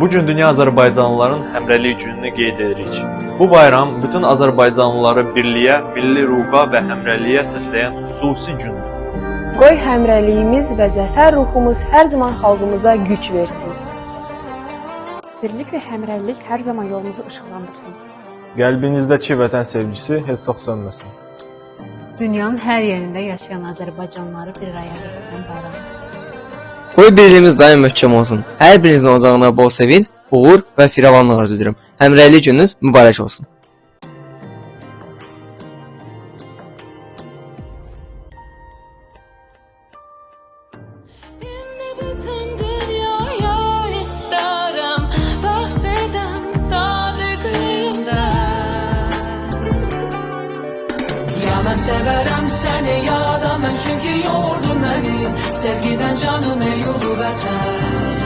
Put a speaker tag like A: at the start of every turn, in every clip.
A: Bu gün Dünya Azərbaycanlıların Həmrəylik gününü qeyd edirik. Bu bayram bütün Azərbaycanlıları birliyə, milli ruha və həmrəyliyə səsləyən xüsusi gündür.
B: Qoy həmrəyliyimiz və zəfər ruhumuz hər zaman xalqımıza güc versin.
C: Birlik və həmrəylik hər zaman yolumuzu işıqlandırsın.
D: Qəlbinizdəki vətən sevgisi heç vaxt sönməsin.
E: Dünyanın hər yerində yaşayan Azərbaycanlıları bir araya gətirən bayram.
F: Qoy birliyimiz daim möhkəm olsun. Hər birinizin ocağına bol sevinç, uğur və firavanlıq arzu edirəm. Həmrəylik gününüz mübarək olsun.
G: Mən sevərəm səni yada mən çünki yordun məni sevgidən canım ey yolu vətən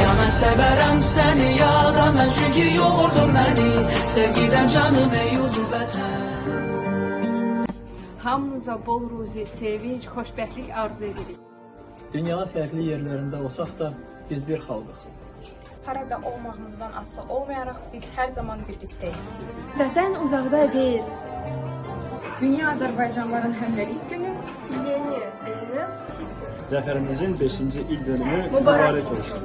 G: Ya mən sevərəm səni yada mən çünki yordun məni sevgidən canım ey yolu vətən
H: Hamınıza bol ruzi, sevinç, xoşbəxtlik arzu edirik.
I: Dünyanın fərqli yerlərində olsaq da biz bir xalqıq.
H: Harada olmağımızdan asılı olmayaraq biz hər zaman birlikdəyik.
C: Vətən uzaqda deyil.
H: Dünya Azərbaycanlıların Həmrəylik günü yeni iliniz
I: Zəfərimizin 5-ci il dönümü mübarək olsun.